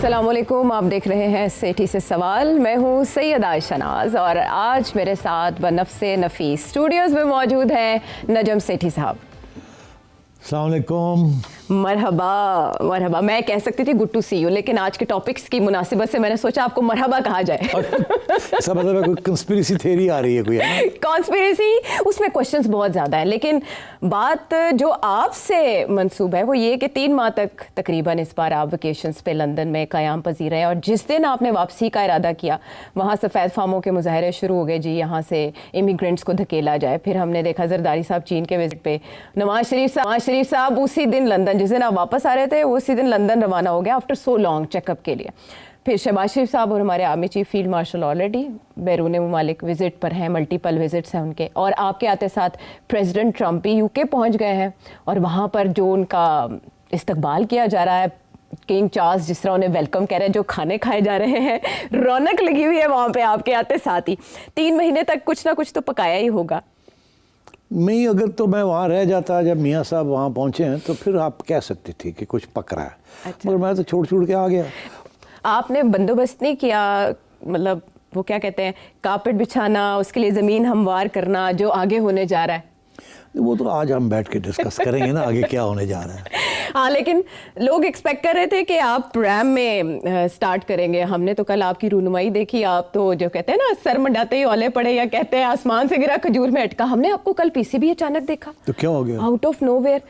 अस्सलामुअलैकुम, आप देख रहे हैं सेठी से सवाल। मैं हूँ सैयदा शनाज और आज मेरे साथ बनफ्से नफीस स्टूडियोज़ में मौजूद हैं नजम सेठी साहब। अस्सलाम वालेकुम। मरहबा मरहबा। मैं कह सकती थी गुड टू सी यू, लेकिन आज के टॉपिक्स की मुनासिबत से मैंने सोचा आपको मरहबा कहा जाए। इसका मतलब है कोई कंस्पिरेसी थ्योरी आ रही है कोई, है ना? कॉन्स्पिरेसी, उसमें क्वेश्चंस बहुत ज़्यादा हैं, लेकिन बात जो आपसे मंसूब है वो ये कि 3 माह तक तकरीबन इस बार आप वेकेशंस पे लंदन में क़याम पजीर हैं और जिस दिन आपने वापसी का इरादा किया वहाँ सफ़ेद फार्मों के मुजाहरे शुरू हो गए जी, यहाँ से इमिग्रेंट्स को धकेला जाए। फिर हमने देखा जरदारी साहब चीन के विजिट पे, नवाज शरीफ साहब उसी दिन लंदन, जिस दिन आप वापस आ रहे थे उसी दिन लंदन रवाना हो गया आफ्टर सो लॉन्ग चेकअप के लिए। फिर शहबाज शरीफ साहब और हमारे army chief field marshal already बैरून ममालिक विजिट पर हैं, मल्टीपल विजिट्स हैं उनके, और आपके आते साथ प्रेसिडेंट ट्रंप भी यूके पहुंच गए हैं और वहाँ पर जो उनका इस्तकबाल किया जा रहा है, किंग चार्ल्स जिस तरह उन्हें वेलकम कह रहे हैं, जो खाने खाए जा रहे हैं, रौनक लगी हुई है वहाँ पे आपके आते साथ ही। 3 महीने तक कुछ ना कुछ तो पकाया ही होगा। नहीं, अगर तो मैं वहाँ रह जाता जब मियाँ साहब वहाँ पहुँचे हैं तो फिर आप कह सकती थी कि कुछ पक रहा है। अच्छा। मगर मैं तो छोड़ के आ गया। आपने बंदोबस्त नहीं किया, मतलब वो क्या कहते हैं, कारपेट बिछाना, उसके लिए ज़मीन हमवार करना जो आगे होने जा रहा है? वो तो आज हम बैठ के डिस्कस करेंगे ना आगे क्या होने जा रहा है। हाँ, लेकिन लोग एक्सपेक्ट कर रहे थे कि आप रैम में स्टार्ट करेंगे। हमने तो कल आपकी रूनुमाई देखी, आप तो जो कहते हैं ना सर मंडाते ही ओले पड़े, या कहते हैं आसमान से गिरा खजूर में अटका। हमने आपको कल पीछे भी अचानक देखा। तो क्या हो गया? Out of nowhere.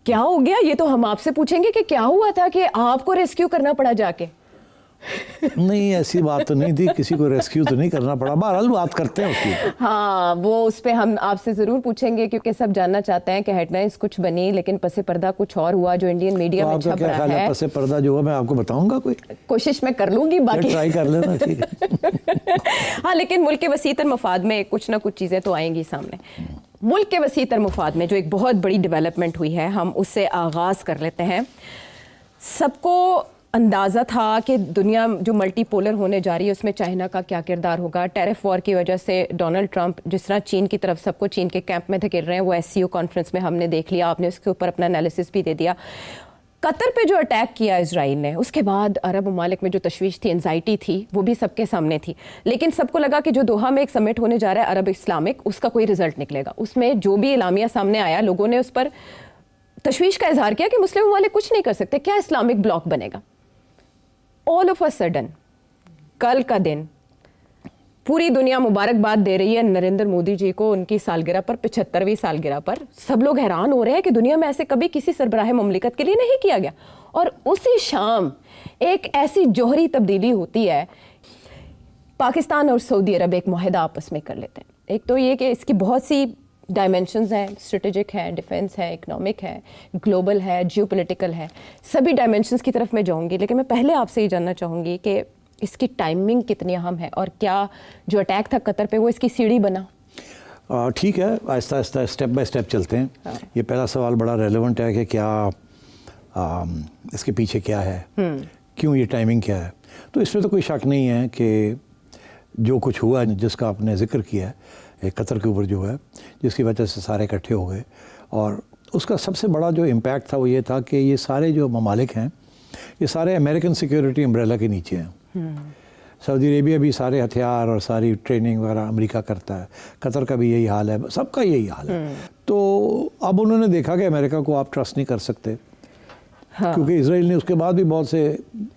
क्या हो गया ये तो हम आपसे पूछेंगे कि क्या हुआ था कि आपको रेस्क्यू करना पड़ा जाके। नहीं, ऐसी बात तो नहीं थी, किसी को रेस्क्यू तो नहीं करना पड़ा। बहरहाल बात करते हैं उसकी। हाँ, वो उस पर हम आपसे ज़रूर पूछेंगे क्योंकि सब जानना चाहते हैं कि हेडलाइंस कुछ बनी लेकिन पसे पर्दा कुछ और हुआ जो इंडियन मीडिया में छप रहा है। पसे पर्दा जो है मैं आपको बताऊंगा, कोई कोशिश मैं कर लूंगी, बाकी ट्राई कर लेना, ठीक है। हाँ, लेकिन मुल्क के वसीतर मफाद में कुछ ना कुछ चीज़ें तो आएंगी सामने। मुल्क के वसीतर मफाद में जो एक बहुत बड़ी डेवलपमेंट हुई है, हम उससे आगाज़ कर लेते हैं। सबको अंदाज़ा था कि दुनिया जो मल्टीपोलर होने जा रही है उसमें चाइना का क्या किरदार होगा। टैरिफ वॉर की वजह से डोनाल्ड ट्रंप जिस तरह चीन की तरफ सबको चीन के कैंप में धकेल रहे हैं, वो SCO कॉन्फ्रेंस में हमने देख लिया। आपने उसके ऊपर अपना एनालिसिस भी दे दिया। कतर पे जो अटैक किया इजराइल ने, उसके बाद अरब ममालिक में जो तशवीश थी, एंजाइटी थी, वो भी सबके सामने थी। लेकिन सबको लगा कि जो दोहा में एक समिट होने जा रहा है अरब इस्लामिक, उसका कोई रिजल्ट निकलेगा। उसमें जो भी इलामिया सामने आया, लोगों ने उस पर तशवीश का इजहार किया कि मुस्लिम ममालिक कुछ नहीं कर सकते, क्या इस्लामिक ब्लॉक बनेगा। ऑल ऑफ अ सडन कल का दिन पूरी दुनिया मुबारकबाद दे रही है नरेंद्र मोदी जी को उनकी सालगिरह पर, 75वीं सालगिरह पर। सब लोग हैरान हो रहे हैं कि दुनिया में ऐसे कभी किसी सरबराह ममलिकत के लिए नहीं किया गया। और उसी शाम एक ऐसी जौहरी तब्दीली होती है, पाकिस्तान और सऊदी अरब एक मुआहदा आपस में कर लेते हैं। एक तो ये कि इसकी बहुत सी डायमेंशंस हैं, स्ट्रेटेजिक है, डिफेंस है, इकोनॉमिक है, ग्लोबल है, जियोपॉलिटिकल है, सभी डायमेंशंस की तरफ मैं जाऊंगी। लेकिन मैं पहले आपसे ये जानना चाहूँगी कि इसकी टाइमिंग कितनी अहम है और क्या जो अटैक था कतर पे वो इसकी सीढ़ी बना? ठीक है, Aahista Aahista step by step चलते हैं। हाँ। ये पहला सवाल बड़ा रेलेवेंट है कि क्या इसके पीछे क्या है, क्यों ये टाइमिंग क्या है। तो इसमें तो कोई शक नहीं है कि जो कुछ हुआ जिसका आपने जिक्र किया है कतर के ऊपर जो है, जिसकी वजह से सारे इकट्ठे हो गए, और उसका सबसे बड़ा जो इम्पैक्ट था वो ये था कि ये सारे जो ममालिक हैं ये सारे अमेरिकन सिक्योरिटी अम्ब्रेला के नीचे हैं। सऊदी अरेबिया भी सारे हथियार और सारी ट्रेनिंग वगैरह अमेरिका करता है, कतर का भी यही हाल है, सबका यही हाल है। तो अब उन्होंने देखा कि अमेरिका को आप ट्रस्ट नहीं कर सकते। हाँ। क्योंकि इजराइल ने उसके बाद भी बहुत से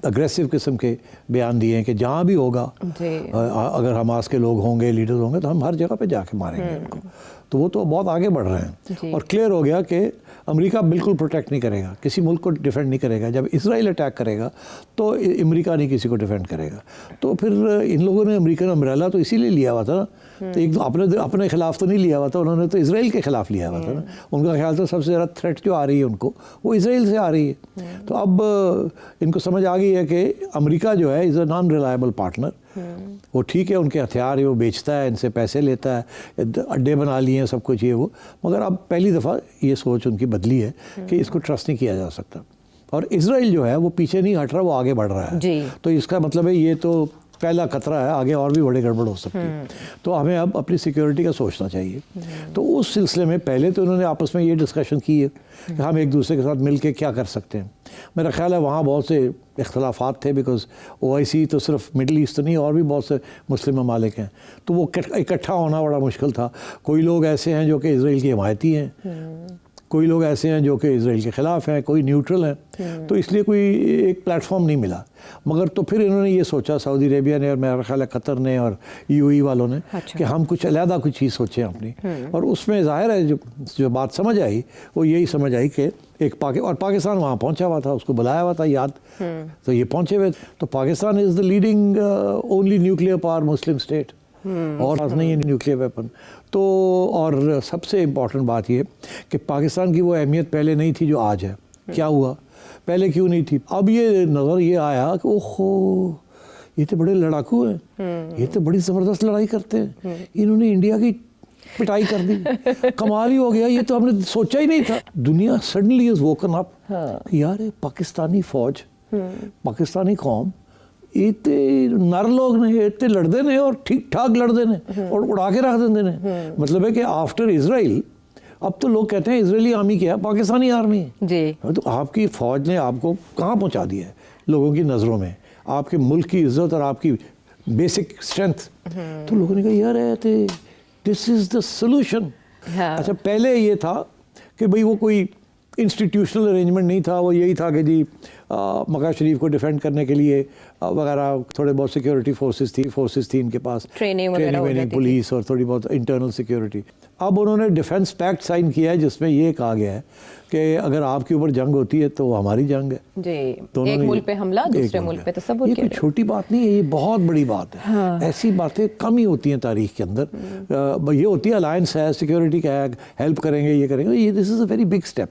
अग्रेसिव किस्म के बयान दिए हैं कि जहाँ भी होगा अगर हमास के लोग होंगे, लीडर्स होंगे, तो हम हर जगह पे जाके मारेंगे उनको। तो वो तो बहुत आगे बढ़ रहे हैं और क्लियर हो गया कि अमेरिका बिल्कुल प्रोटेक्ट नहीं करेगा, किसी मुल्क को डिफेंड नहीं करेगा। जब इजराइल अटैक करेगा तो अमेरिका नहीं किसी को डिफेंड करेगा। तो फिर इन लोगों ने अमेरिकन अम्ब्रेला तो इसीलिए लिया हुआ था ना, तो एक अपने खिलाफ तो नहीं लिया हुआ था, उन्होंने तो इजराइल के खिलाफ लिया हुआ था ना। उनका ख्याल था सबसे ज़्यादा थ्रेट जो आ रही है उनको वो इजराइल से आ रही है। तो अब इनको समझ आ गई है कि अमेरिका जो है is a non reliable partner. वो ठीक है, उनके हथियार वो बेचता है, इनसे पैसे लेता है, अड्डे बना लिए हैं, सब कुछ ये वो। मगर अब पहली दफ़ा ये सोच उनकी बदली है कि इसको ट्रस्ट नहीं किया जा सकता। और इजराइल जो है वो पीछे नहीं हट रहा, वो आगे बढ़ रहा है जी। तो इसका मतलब है ये तो पहला खतरा है, आगे और भी बड़े गड़बड़ हो सकती है। तो हमें अब अपनी सिक्योरिटी का सोचना चाहिए। तो उस सिलसिले में पहले तो उन्होंने आपस में ये डिस्कशन की है कि हम एक दूसरे के साथ मिल के क्या कर सकते हैं। मेरा ख्याल है वहाँ बहुत से इख्तलाफात थे, बिकॉज OIC तो सिर्फ मिडल ईस्ट नहीं और भी बहुत से मुस्लिम ममालिक हैं, तो वो इकट्ठा होना बड़ा मुश्किल था। कोई लोग ऐसे हैं जो कि इसराइल की हिमायती हैं, कोई लोग ऐसे हैं जो कि इसराइल के ख़िलाफ़ हैं, कोई न्यूट्रल हैं, तो इसलिए कोई एक प्लेटफॉर्म नहीं मिला। मगर तो फिर इन्होंने ये सोचा, सऊदी अरेबिया ने और मेरा ख्याल है कतर ने और UAE वालों ने, कि हम कुछ अलहदा कुछ चीज़ सोचें अपनी। और उसमें ज़ाहिर है जो बात समझ आई वो यही समझ आई कि एक पाकिस्तान वहाँ पहुँचा हुआ था, उसको बुलाया हुआ था याद, तो ये पहुँचे हुए। तो Pakistan is the leading only nuclear power Muslim state, और पास नहीं है न्यूक्लियर वेपन। तो और सबसे इम्पॉर्टेंट बात ये कि पाकिस्तान की वो अहमियत पहले नहीं थी जो आज है। क्या हुआ, पहले क्यों नहीं थी? अब ये नज़र ये आया कि ओहो, ये तो बड़े लड़ाकू हैं, ये तो बड़ी ज़बरदस्त लड़ाई करते हैं, इन्होंने इंडिया की पिटाई कर दी, कमाल ही हो गया, ये तो हमने सोचा ही नहीं था। दुनिया सडनली इज़ वोकन अप कि यार पाकिस्तानी फ़ौज, पाकिस्तानी कौम इतने नर लोग ने, इतने लड़ते ने और ठीक ठाक लड़ते ने और उड़ा के रख देते ने। मतलब है कि आफ्टर इजराइल अब तो लोग कहते हैं इजरायली आर्मी क्या है, पाकिस्तानी आर्मी है जी। तो आपकी फ़ौज ने आपको कहाँ पहुँचा दिया है लोगों की नज़रों में, आपके मुल्क की इज़्ज़त और आपकी बेसिक स्ट्रेंथ। तो लोगों ने कहा यार दिस इज़ द सोल्यूशन। अच्छा, पहले ये था कि भाई वो कोई इंस्टीट्यूशनल अरेंजमेंट नहीं था, वो यही था कि जी मक्का शरीफ को डिफेंड करने के लिए वगैरह थोड़े बहुत सिक्योरिटी फोर्सेस थी इनके पास, ट्रेनिंग पुलिस और थोड़ी बहुत इंटरनल सिक्योरिटी। अब उन्होंने डिफेंस पैक्ट साइन किया है जिसमें ये कहा गया है कि अगर आपके ऊपर जंग होती है तो वो हमारी जंग है जी। एक मुल्क पे हमला, दूसरे मुल्क पे तसव्वुर। ये कोई छोटी बात नहीं है, ये बहुत बड़ी बात है। हाँ। ऐसी बातें कम ही होती हैं तारीख के अंदर। ये होती है अलायंस है, सिक्योरिटी का है, हेल्प करेंगे, ये करेंगे, ये this is a very big step.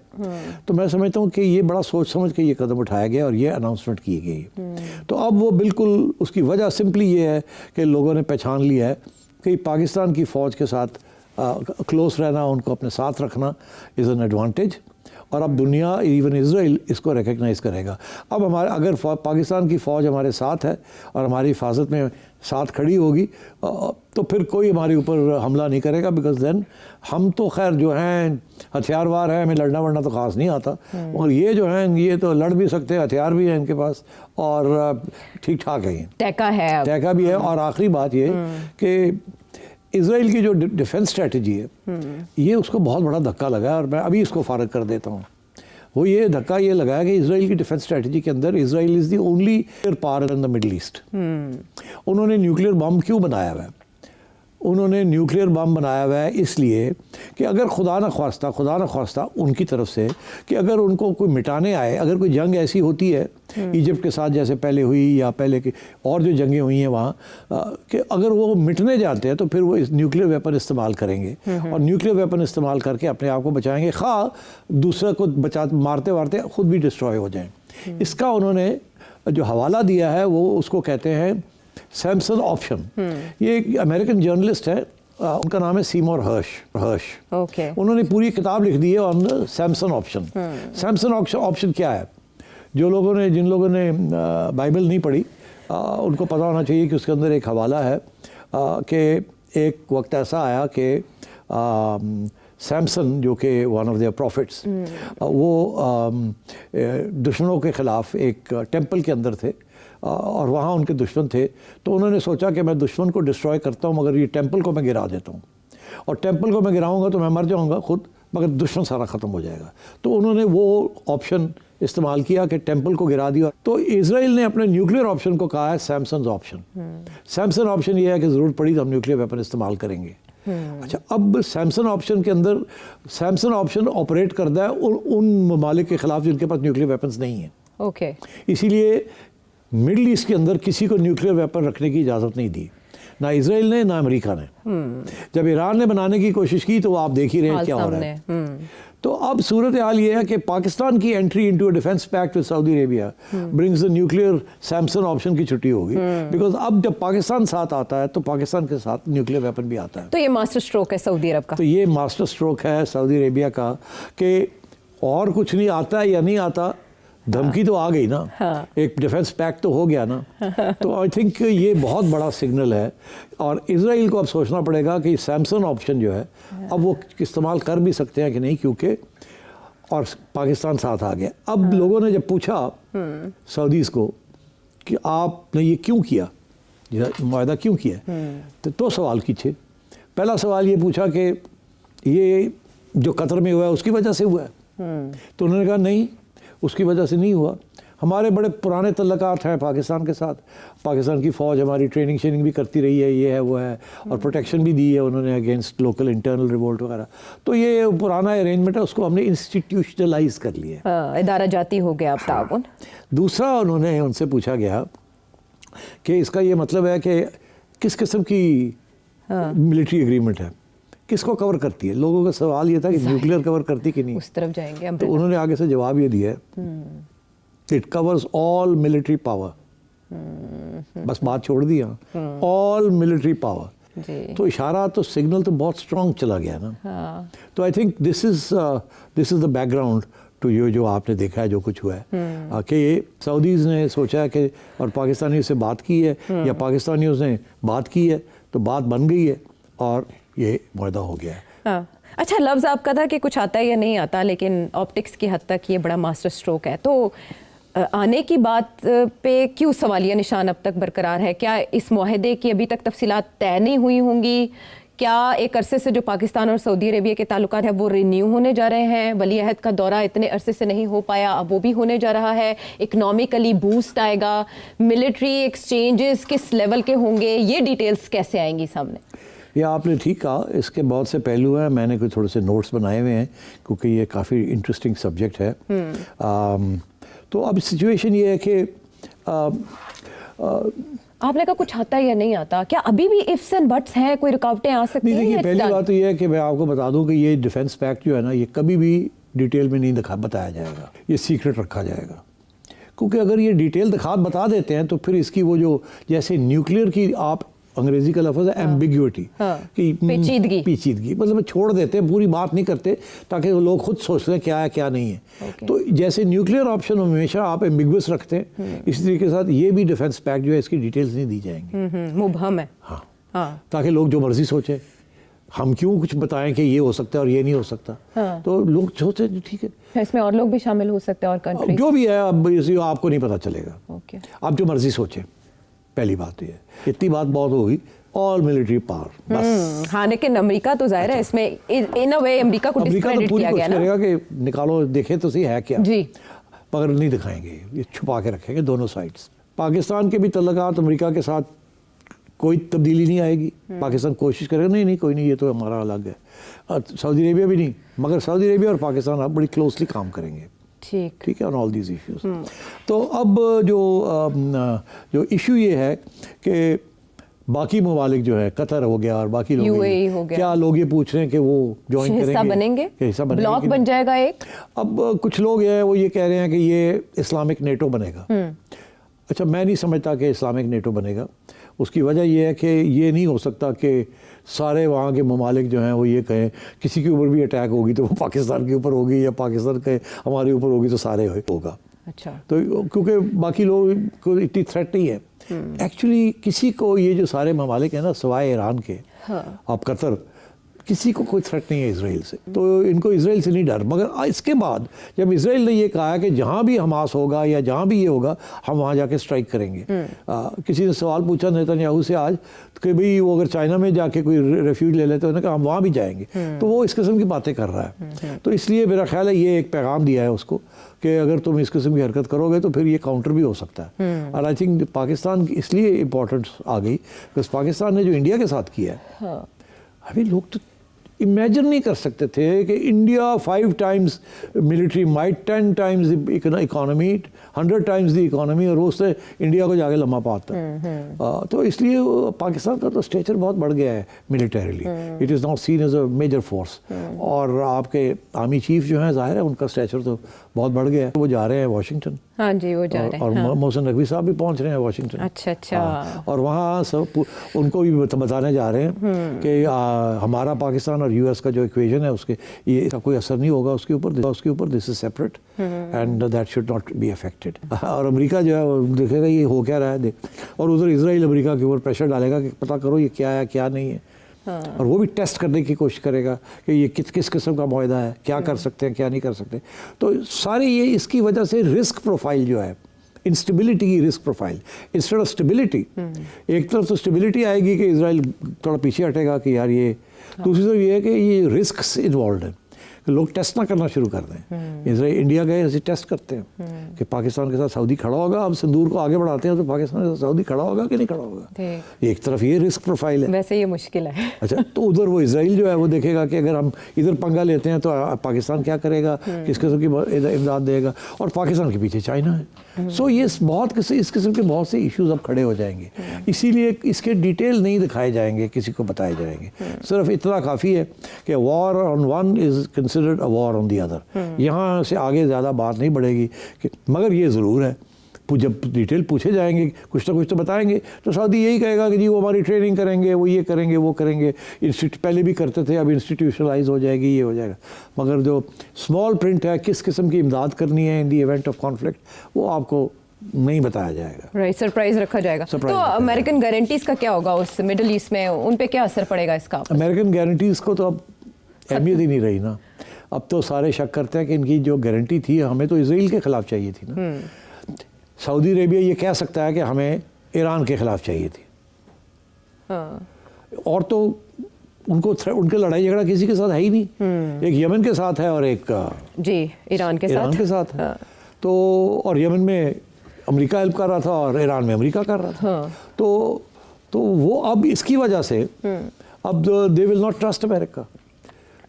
तो मैं समझता हूँ कि ये बड़ा सोच समझ के ये कदम उठाया गया और ये अनाउंसमेंट की गई। तो अब वो बिल्कुल उसकी वजह सिंपली ये है कि लोगों ने पहचान लिया है कि पाकिस्तान की फ़ौज के साथ क्लोज रहना, उनको अपने साथ रखना इज़ एन एडवांटेज। और अब दुनिया, इवन इजराइल, इसको रिकग्नाइज़ करेगा। अब हमारे अगर पाकिस्तान की फ़ौज हमारे साथ है और हमारी हिफाजत में साथ खड़ी होगी तो फिर कोई हमारे ऊपर हमला नहीं करेगा, बिकॉज देन हम तो खैर जो हैं हथियारवार हैं, हमें लड़ना वड़ना तो ख़ास नहीं आता, और ये जो हैं ये तो लड़ भी सकते हैं, हथियार भी हैं इनके पास और ठीक ठाक है, टैका भी है। और आखिरी बात ये कि इजराइल की जो डिफेंस स्ट्रेटजी है ये उसको बहुत बड़ा धक्का लगा है, और मैं अभी इसको फारग कर देता हूँ। वो ये धक्का ये लगा है कि इजराइल की डिफेंस स्ट्रेटजी के अंदर Israel is the only power in the middle east. उन्होंने न्यूक्लियर बम क्यों बनाया हुआ है? उन्होंने न्यूक्लियर बम बनाया हुआ है इसलिए कि अगर खुदा न ख्वास्ता उनकी तरफ से कि अगर उनको कोई मिटाने आए, अगर कोई जंग ऐसी होती है इजिप्ट के साथ जैसे पहले हुई या पहले की और जो जंगें हुई हैं वहाँ, कि अगर वो मिटने जाते हैं तो फिर वो न्यूक्लियर वेपन इस्तेमाल करेंगे और न्यूक्लियर वेपन इस्तेमाल करके अपने आप को बचाएंगे, खा दूसरे को मारते मारते खुद भी डिस्ट्रॉय हो जाएं। इसका उन्होंने जो हवाला दिया है वो उसको कहते हैं सैमसन ऑप्शन। ये एक अमेरिकन जर्नलिस्ट है, उनका नाम है सीमोर हर्श। उन्होंने पूरी किताब लिख दी है on Samson option. Samson option क्या है? जिन लोगों ने बाइबल नहीं पढ़ी उनको पता होना चाहिए कि उसके अंदर एक हवाला है कि एक वक्त ऐसा आया कि सैमसन जो कि वन ऑफ देयर प्रॉफिट्स, वो दुश्मनों के ख़िलाफ़ एक टेंपल के अंदर थे और वहाँ उनके दुश्मन थे। तो उन्होंने सोचा कि मैं दुश्मन को डिस्ट्रॉय करता हूँ मगर ये टेंपल को मैं गिरा देता हूँ, और टेंपल को मैं गिराऊंगा तो मैं मर जाऊँगा खुद, मगर दुश्मन सारा ख़त्म हो जाएगा। तो उन्होंने वो ऑप्शन इस्तेमाल किया कि टेंपल को गिरा दिया। तो इजराइल ने अपने न्यूक्लियर ऑप्शन को कहा है सैमसन ऑप्शन। सैमसन ऑप्शन ये है कि ज़रूरत पड़ी तो हम न्यूक्लियर वेपन इस्तेमाल करेंगे। अच्छा, अब सैमसन ऑप्शन के अंदर सैमसन ऑप्शन ऑपरेट करता है उन ममालिक के ख़िलाफ़ जिनके पास न्यूक्लियर वेपन्स नहीं हैं। इसीलिए मिडल ईस्ट के अंदर किसी को न्यूक्लियर वेपन रखने की इजाज़त नहीं दी, ना इजराइल ने ना अमेरिका ने। जब ईरान ने बनाने की कोशिश की तो आप देख ही रहे हैं क्या हो रहा है। तो अब सूरत हाल ये है कि पाकिस्तान की entry into a defence pact with Saudi Arabia brings the nuclear Samson option की छुट्टी होगी, बिकॉज अब जब पाकिस्तान साथ आता है तो पाकिस्तान के साथ न्यूक्लियर वेपन भी आता है। तो ये मास्टर स्ट्रोक है सऊदी अरब का। तो ये मास्टर स्ट्रोक है सऊदी अरेबिया का कि और कुछ नहीं आता है या नहीं आता, धमकी तो आ गई ना। एक डिफेंस पैक्ट तो हो गया ना। तो आई थिंक ये बहुत बड़ा सिग्नल है और इजराइल को अब सोचना पड़ेगा कि सैमसन ऑप्शन जो है अब वो इस्तेमाल कर भी सकते हैं कि नहीं, क्योंकि और पाकिस्तान साथ आ गया। अब लोगों ने जब पूछा सऊदीज़ को कि आपने ये क्यों किया, ये मुआहदा क्यों किया, तो 2 सवाल कीजिए। पहला सवाल ये पूछा कि ये जो कतर में हुआ है उसकी वजह से हुआ है, तो उन्होंने कहा नहीं, उसकी वजह से नहीं हुआ। हमारे बड़े पुराने तल्लकात हैं पाकिस्तान के साथ, पाकिस्तान की फ़ौज हमारी ट्रेनिंग शेनिंग भी करती रही है, ये है वो है, और प्रोटेक्शन भी दी है उन्होंने अगेंस्ट लोकल इंटरनल रिवोल्ट वगैरह। तो ये पुराना अरेंजमेंट है, उसको हमने इंस्टीट्यूशनलाइज कर लिया, इदारा जाती हो गया अब ताउन। दूसरा उन्होंने उनसे पूछा गया कि इसका ये मतलब है कि किस किस्म की मिलिट्री एग्रीमेंट है, किसको कवर करती है। लोगों का सवाल ये था कि न्यूक्लियर कवर करती कि नहीं, उस तरफ जाएंगे हम। तो उन्होंने आगे से जवाब ये दिया है, it covers all military power. बस बात छोड़ दी, ऑल मिलिट्री पावर। तो इशारा तो सिग्नल तो बहुत स्ट्रॉन्ग चला गया ना। तो I think this is the background to ये जो आपने देखा है जो कुछ हुआ है, कि सऊदीज़ ने सोचा है कि और पाकिस्तानियों से बात की है या पाकिस्तानियों ने बात की है, तो बात बन गई है और ये मुआहदा हो गया है। अच्छा, लफ्ज़ आपका था कि कुछ आता है या नहीं आता, लेकिन ऑप्टिक्स की हद तक ये बड़ा मास्टर स्ट्रोक है। तो आने की बात पे क्यों सवालिया निशान अब तक बरकरार है? क्या इस मुआहदे की अभी तक तफसीलात तय नहीं हुई होंगी? क्या एक अरसे से जो पाकिस्तान और सऊदी अरेबिया के ताल्लुकात है वो रिन्यू होने जा रहे हैं? वली अहद का दौरा इतने अरसे से नहीं हो पाया, अब वो भी होने जा रहा है। इकनॉमिकली बूस्ट आएगा, मिलिट्री एक्सचेंजेस किस लेवल के होंगे, ये डिटेल्स कैसे आएंगी सामने? ये आपने ठीक कहा, इसके बहुत से पहलू हैं। मैंने कोई थोड़े से नोट्स बनाए हुए हैं क्योंकि ये काफ़ी इंटरेस्टिंग सब्जेक्ट है। तो अब सिचुएशन ये है कि आपने कहा कुछ आता है या नहीं आता, क्या अभी भी इफ्स एंड बट्स हैं, कोई रुकावटें आ सकती हैं? देखिए, पहली बात तो ये है कि मैं आपको बता दूं कि ये डिफेंस पैक्ट जो है ना, ये कभी भी डिटेल में नहीं बताया जाएगा, ये सीक्रेट रखा जाएगा। क्योंकि अगर ये डिटेल बता देते हैं तो फिर इसकी वो जो जैसे न्यूक्लियर की आप अंग्रेजी का लफ्ज़ है एम्बिग्यूटी, कि पेचीदगी, मतलब छोड़ देते हैं, पूरी बात नहीं करते ताकि लोग खुद सोच लें क्या है क्या नहीं है। तो जैसे न्यूक्लियर ऑप्शन हमेशा आप एम्बिग्यूअस रखते हैं, इसी तरीके के साथ ये भी डिफेंस पैक्ट जो है इसकी डिटेल्स नहीं दी जाएंगी, मुबहम है। हाँ, ताकि लोग जो मर्जी सोचे, हम क्यों कुछ बताएं कि ये हो सकता है और ये नहीं हो सकता। तो लोग सोचे ठीक है, इसमें और लोग भी शामिल हो सकते हैं और कंट्री जो भी है, अब आपको नहीं पता चलेगा, आप जो मर्जी सोचें। पहली बात ये है, इतनी बात बहुत होगी, ऑल मिलिट्री पावर बस। हाँ, लेकिन अमेरिका तो जाहिर है इसमें इन अ वे अमेरिका को डिस्क्रेडिट किया गया ना। करेगा कि निकालो, देखें तो सही है क्या जी, मगर नहीं दिखाएंगे, ये छुपा के रखेंगे दोनों साइड्स। पाकिस्तान के भी तल्लुकात अमेरिका के साथ कोई तब्दीली नहीं आएगी। पाकिस्तान कोशिश करेगा नहीं कोई नहीं, ये तो हमारा अलग है। सऊदी अरेबिया भी नहीं, मगर सऊदी अरेबिया और पाकिस्तान अब बड़ी क्लोजली काम करेंगे, ठीक है, ऑन ऑल दीज इश्यूज। तो अब जो इशू ये है कि बाकी ममालिक जो है, कतर हो गया और बाकी लोग यूएई हो गया, क्या लोग ये पूछ रहे हैं कि वो ज्वाइन करेंगे, हिस्सा बनेंगे, ब्लॉक बन जाएगा एक। अब कुछ लोग हैं वो ये कह रहे हैं कि ये इस्लामिक नेटो बनेगा। अच्छा, मैं नहीं समझता कि इस्लामिक नेटो बनेगा। उसकी वजह यह है कि ये नहीं हो सकता कि सारे वहाँ के ममालिक जो हैं वो ये कहें किसी के ऊपर भी अटैक होगी तो वो पाकिस्तान के ऊपर होगी, या पाकिस्तान के हमारे ऊपर होगी तो सारे होगा। अच्छा, तो क्योंकि बाकी लोग को इतनी थ्रेट नहीं है। एक्चुअली किसी को, ये जो सारे ममालिक हैं ना सिवाय ईरान के, आप कतर, किसी को कोई थ्रेट नहीं है इसराइल से, तो इनको इसराइल से नहीं डर। मगर इसके बाद जब इसराइल ने ये कहा कि जहाँ भी हमास होगा या जहाँ भी ये होगा हम वहाँ जाके स्ट्राइक करेंगे। किसी ने सवाल पूछा नेतन्याहू से आज कि भाई वो अगर चाइना में जाके कोई रेफ्यूज ले लेते तो उन्होंने कहा हम वहाँ भी जाएंगे। तो वो इस किस्म की बातें कर रहा है। तो इसलिए मेरा ख्याल है ये एक पैगाम दिया है उसको कि अगर तुम इस किस्म की हरकत करोगे तो फिर ये काउंटर भी हो सकता है। और आई थिंक पाकिस्तान इसलिए इम्पोर्टेंस आ गई बिकॉज पाकिस्तान ने जो इंडिया के साथ किया है, अभी लोग तो इमेजिन नहीं कर सकते थे कि India 5 times military might, 10 times economy, 100 times the economy, और उससे इंडिया को जाके लम्हा पाता है। तो इसलिए पाकिस्तान का तो स्टेचर बहुत बढ़ गया है militarily, it is not seen as a major force. और आपके आर्मी चीफ जो हैं जाहिर है उनका स्टेचर तो बहुत बढ़ गया है। वो जा रहे हैं वाशिंगटन। हाँ जी, वो जा रहे हैं। और मोहसिन नकवी साहब भी पहुंच रहे हैं वाशिंगटन। अच्छा। और वहाँ सब उनको भी बताने जा रहे हैं कि हमारा पाकिस्तान और यूएस का जो इक्वेशन है उसके ये इसका कोई असर नहीं होगा उसके ऊपर, this is separate and that should not be affected. और अमेरिका जो है वो देखेगा ये हो क्या रहा है, और उधर इसराइल अमेरिका के ऊपर प्रेशर डालेगा कि पता करो ये क्या है क्या नहीं है। और वो भी टेस्ट करने की कोशिश करेगा कि ये किस किस्म का मुआहदा है, क्या कर सकते हैं क्या नहीं कर सकते। तो सारी ये इसकी वजह से रिस्क प्रोफाइल जो है, इंस्टेबिलिटी की risk profile instead of stability, एक तरफ तो स्टेबिलिटी आएगी कि इजराइल थोड़ा पीछे हटेगा कि यार ये, दूसरी तरफ ये है कि ये रिस्क इन्वॉल्व है, लोग टेस्ट ना करना शुरू कर दें। इसराइल इंडिया गए ऐसे टेस्ट करते हैं कि पाकिस्तान के साथ सऊदी खड़ा होगा, अब सिंदूर को आगे बढ़ाते हैं तो पाकिस्तान के साथ सऊदी खड़ा होगा कि नहीं खड़ा होगा। एक तरफ ये रिस्क प्रोफाइल है, वैसे ये मुश्किल है। अच्छा, तो उधर वो इसराइल जो है वो देखेगा कि अगर हम इधर पंगा लेते हैं तो पाकिस्तान क्या करेगा, किस किस्म की इमदाद देगा, और पाकिस्तान के पीछे चाइना है। सो ये बहुत इस किस्म के बहुत से इश्यूज अब खड़े हो जाएंगे, इसीलिए इसके डिटेल नहीं दिखाए जाएंगे, किसी को बताए जाएंगे। सिर्फ इतना काफ़ी है कि war on one is considered a war on the other. यहाँ से आगे ज़्यादा बात नहीं बढ़ेगी कि, मगर ये ज़रूर है जब डिटेल पूछे जाएंगे कुछ ना कुछ तो बताएंगे, तो सऊदी यही कहेगा कि जी वो हमारी ट्रेनिंग करेंगे, वो ये करेंगे वो करेंगे, पहले भी करते थे अब इंस्टीट्यूशनलाइज हो जाएगी, ये हो जाएगा। मगर जो स्मॉल प्रिंट है, किस किस्म की इमदाद करनी है इन दी इवेंट ऑफ कॉन्फ्लिक्ट, वो आपको नहीं बताया जाएगा। राइट, सरप्राइज रखा जाएगा। तो अमेरिकन गारंटीज का क्या होगा उस मिडिल ईस्ट में, उन पे क्या असर पड़ेगा इसका? अमेरिकन गारंटीज को तो अब अहमियत ही नहीं रही ना। अब तो सारे शक करते हैं कि इनकी जो गारंटी थी, हमें तो इसराइल के खिलाफ चाहिए थी ना। सऊदी अरेबिया ये कह सकता है कि हमें ईरान के खिलाफ चाहिए थी। और तो उनके लड़ाई झगड़ा किसी के साथ है ही नहीं। एक यमन के साथ है और एक जी ईरान के साथ है। तो और यमन में अमेरिका हेल्प कर रहा था और ईरान में अमेरिका कर रहा था। तो वो अब इसकी वजह से अब they will not trust America,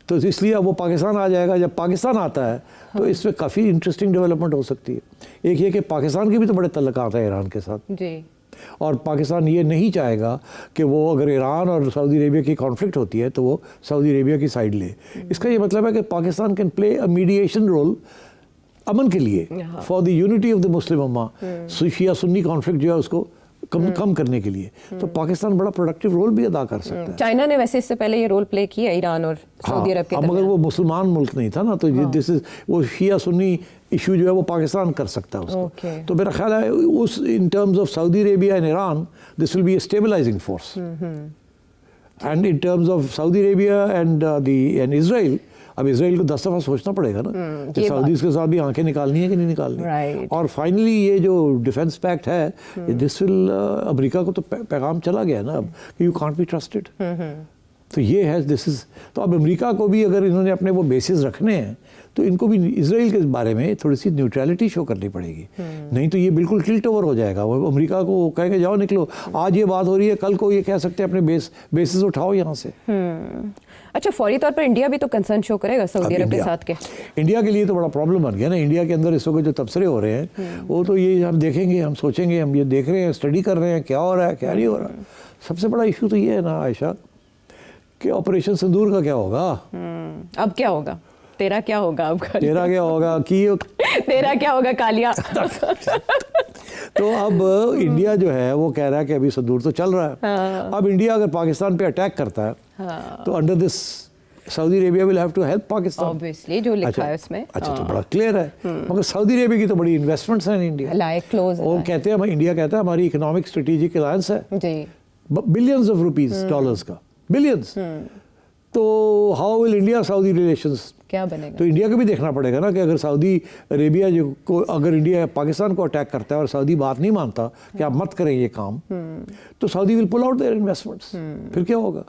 तो इसलिए अब वो पाकिस्तान आ जाएगा। जब पाकिस्तान आता है तो इसमें काफ़ी इंटरेस्टिंग डेवलपमेंट हो सकती है। एक ये कि पाकिस्तान के भी तो बड़े तल्लुकात हैं ईरान के साथ जी, और पाकिस्तान ये नहीं चाहेगा कि वो अगर ईरान और सऊदी अरेबिया की कॉन्फ्लिक्ट होती है तो वो सऊदी अरेबिया की साइड ले। इसका ये मतलब है कि Pakistan can play a mediation role अमन के लिए, for the unity of the Muslim उम्मा, शिया सुन्नी कॉन्फ्लिक्ट जो है उसको कम करने के लिए। तो पाकिस्तान बड़ा प्रोडक्टिव रोल भी अदा कर सकता है। चाइना ने वैसे इससे पहले ये रोल प्ले किया ईरान और सऊदी अरब के, मगर वो मुसलमान मुल्क नहीं था ना, तो दिस इज वो शिया सुन्नी इशू जो है वो पाकिस्तान कर सकता है उसको। तो मेरा ख्याल है उस in terms of Saudi Arabia and Iran this will be a stabilising force, and in terms of Saudi Arabia and Israel, अब इसराइल को 10 दफ़ा सोचना पड़ेगा ना कि सऊदीज़ के साथ भी आंखें निकालनी है कि नहीं निकालनी। और फाइनली ये जो डिफेंस पैक्ट है, दिस विल अमेरिका को तो पैगाम चला गया ना अब कि यू कांट बी ट्रस्टेड। तो ये है दिस इज़, तो अब अमेरिका को भी अगर इन्होंने अपने वो बेसिस रखने हैं तो इनको भी इसराइल के बारे में थोड़ी सी न्यूट्रलिटी शो करनी पड़ेगी, नहीं तो ये बिल्कुल टिल्ट ओवर हो जाएगा। वो अमेरिका को कहेंगे जाओ निकलो, आज ये बात हो रही है, कल को ये कह सकते हैं अपने बेसिस उठाओ यहाँ से। अच्छा, फौरी तौर पर इंडिया भी तो कंसर्न शो करेगा सऊदी अरब के साथ के? इंडिया के लिए तो बड़ा प्रॉब्लम बन गया ना। इंडिया के अंदर इस वक्त जो तबसरे हो रहे हैं वो तो ये हम देखेंगे, हम सोचेंगे, हम ये देख रहे हैं, स्टडी कर रहे हैं क्या हो रहा है क्या नहीं हो रहा। सबसे बड़ा इशू तो ये है ना आयशा कि ऑपरेशन सिंदूर का क्या होगा। अब क्या होगा, तेरा क्या होगा, अब तेरा क्या होगा कि तेरा क्या होगा कालिया। तो अब इंडिया जो है वो कह रहा है कि अभी सिंदूर तो चल रहा है। अब इंडिया अगर पाकिस्तान पे अटैक करता है तो under this Saudi Arabia will have to help Pakistan, obviously, जो लिखा है उसमें। अच्छा, तो बड़ा क्लियर है। मगर सऊदी अरेबिया की तो बड़ी इन्वेस्टमेंट्स हैं इंडिया, लाइक क्लोज, और कहते हैं इंडिया कहता है हमारी इकोनॉमिक स्ट्रेटेजिक अलायंस है जी, बिलियंस ऑफ रुपीस, डॉलर्स का बिलियंस। तो how will India Saudi relations क्या बनेगा? तो इंडिया को भी देखना पड़ेगा ना कि अगर सऊदी अरेबिया जो को अगर इंडिया पाकिस्तान को अटैक करता है और सऊदी बात नहीं मानता कि आप मत करें ये काम, तो Saudi will pull out their investments, फिर क्या होगा?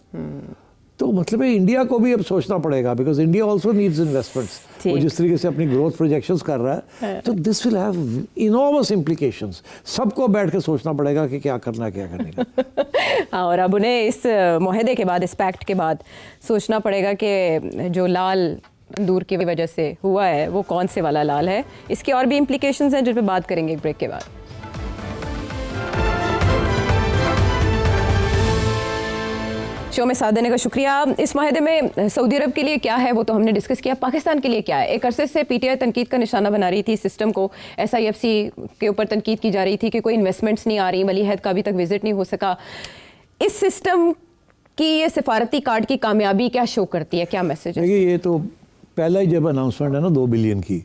तो मतलब है इंडिया को भी अब सोचना पड़ेगा, because India also needs investments. वो जिस तरीके से अपनी ग्रोथ प्रोजेक्शंस कर रहा है, तो this will have enormous implications. सबको बैठ के सोचना पड़ेगा कि क्या करना है क्या करने का। और अब उन्हें इस मुआहदे के बाद, इस पैक्ट के बाद सोचना पड़ेगा कि जो लाल दूर की वजह से हुआ है वो कौन से वाला लाल है। इसके और भी इम्प्लीकेशंस हैं जिन पर बात करेंगे एक ब्रेक के बाद। शो में साथ देने का शुक्रिया। इस माहदे में सऊदी अरब के लिए क्या है वो तो हमने डिस्कस किया, पाकिस्तान के लिए क्या है। एक अरसे से पीटीआई तनकीद का निशाना बना रही थी सिस्टम को, SIFC के ऊपर तनकीद की जा रही थी कि कोई इन्वेस्टमेंट्स नहीं आ रही, वली अहद का अभी तक विजिट नहीं हो सका। इस सिस्टम की ये सिफारती कार्ड की कामयाबी क्या शो करती है, क्या मैसेज है? ये तो पहला ही जब अनाउंसमेंट है ना 2 बिलियन की,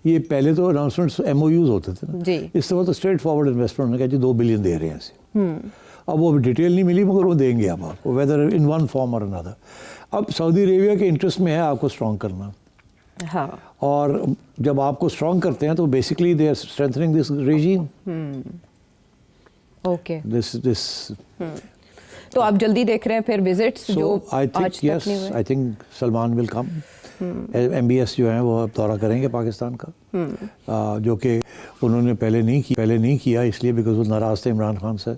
ये पहले तो अनाउंसमेंट्स MOUs होते थे ना जी, इस दफा तो स्ट्रेट फॉरवर्ड इन्वेस्टमेंट ने कहा जी 2 बिलियन दे रहे हैं ऐसे। अब वो डिटेल नहीं मिली मगर वो देंगे अब आपको, वेदर इन वन फॉर्म और अनदर। अब सऊदी अरेबिया के इंटरेस्ट में है आपको स्ट्रॉन्ग करना, हाँ, और जब आपको स्ट्रॉन्ग करते हैं तो basically they are strengthening this regime. Okay, this तो आप जल्दी देख रहे हैं फिर विजिट्स जो आई आज थिंक तक यस, नहीं हुए? I think Salman will come. MBS जो है वो अब दौरा करेंगे पाकिस्तान का, जो कि उन्होंने पहले नहीं किया इसलिए बिकॉज वो नाराज़ थे इमरान खान से।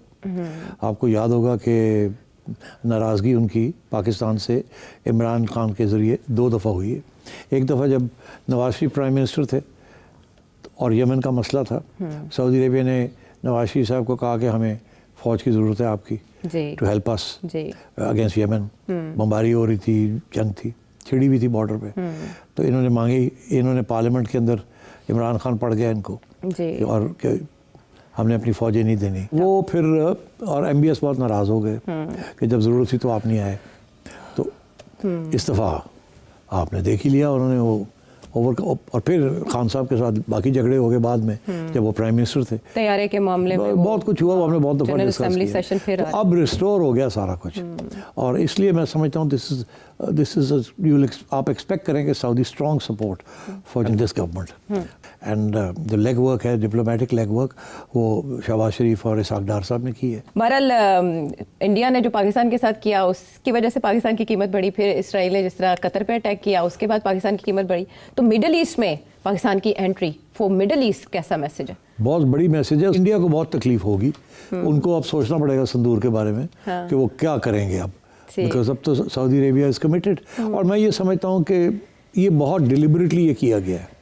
आपको याद होगा कि नाराज़गी उनकी पाकिस्तान से इमरान खान के ज़रिए 2 दफ़ा हुई है। एक दफ़ा जब नवाज शरीफ प्राइम मिनिस्टर थे और यमन का मसला था, सऊदी अरेबिया ने नवाज शरीफ साहब को कहा कि हमें फ़ौज की ज़रूरत है आपकी, to help us against Yemen. बमबारी हो रही थी, जंग थी, छिड़ी भी थी बॉर्डर पे। तो इन्होंने मांगी, इन्होंने पार्लियामेंट के अंदर, इमरान खान पड़ गया इनको और कि हमने अपनी फ़ौजें नहीं देनी। वो फिर और MBS बहुत नाराज़ हो गए कि जब ज़रूरत थी तो आप नहीं आए। तो इस दफ़ा आपने देख ही लिया, उन्होंने वो ओवर, और फिर खान साहब के साथ बाकी झगड़े हो गए बाद में जब वो प्राइम मिनिस्टर थे। तैयारी के मामले में बहुत कुछ हुआ, हमने बहुत दफ़ा डिस्कस किया। तो अब रिस्टोर हो गया सारा कुछ, और इसलिए मैं समझता हूँ दिस इज आप एक्सपेक्ट करें कि Saudi strong support for this government. And जो लेग वर्क है, डिप्लोमेटिक लेग वर्क, वो शहबाज शरीफ और इसहाक डार साहब ने की है। बहरहाल इंडिया ने जो पाकिस्तान के साथ किया उसकी वजह से पाकिस्तान की कीमत बढ़ी, फिर इसराइल ने जिस तरह कतर पे अटैक किया उसके बाद पाकिस्तान की कीमत बढ़ी। तो मिडल ईस्ट में पाकिस्तान की एंट्री फॉर मिडल ईस्ट कैसा मैसेज है? बहुत बड़ी मैसेज है। इंडिया को बहुत तकलीफ होगी, उनको अब सोचना पड़ेगा संदूर के बारे में कि वो क्या करेंगे अब, बिकॉज अब तो सऊदी अरेबिया इज़ कमिटेड। और मैं ये समझता हूँ कि ये बहुत डिलिबरेटली ये किया गया है।